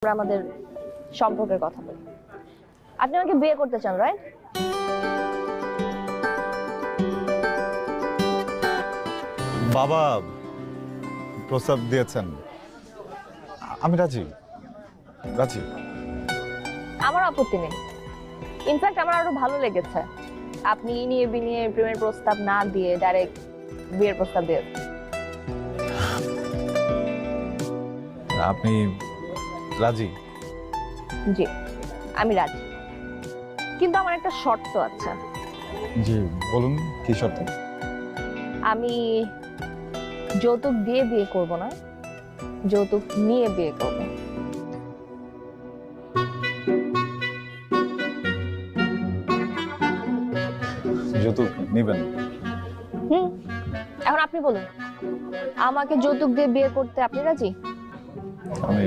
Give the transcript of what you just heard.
আমরা আমাদের সম্পর্কের কথা বলি। আপনি আমাকে বিয়ে করতে চান, রাইট? বাবা প্রস্তাব দিয়েছেন, আমি রাজি রাজি। আমার আপত্তি নেই। ইনফ্যাক্ট আমার আরো ভালো লেগেছে আপনি নিয়ে বিনিয়ে প্রেমের প্রস্তাব না দিয়ে ডাইরেক্ট বিয়ের প্রস্তাব দিয়ে। আপনি রাজি? জি, আমি রাজি, কিন্তু আমার একটা শর্ত আছে। জি বলুন, কি শর্ত? আমি যৌতুক দিয়ে বিয়ে করব না, যৌতুক নিয়ে বিয়ে করব। যৌতুক নেবেন? হুম, এখন আপনি বলুন, আমাকে যৌতুক দিয়ে বিয়ে করতে আপনি রাজি? আমি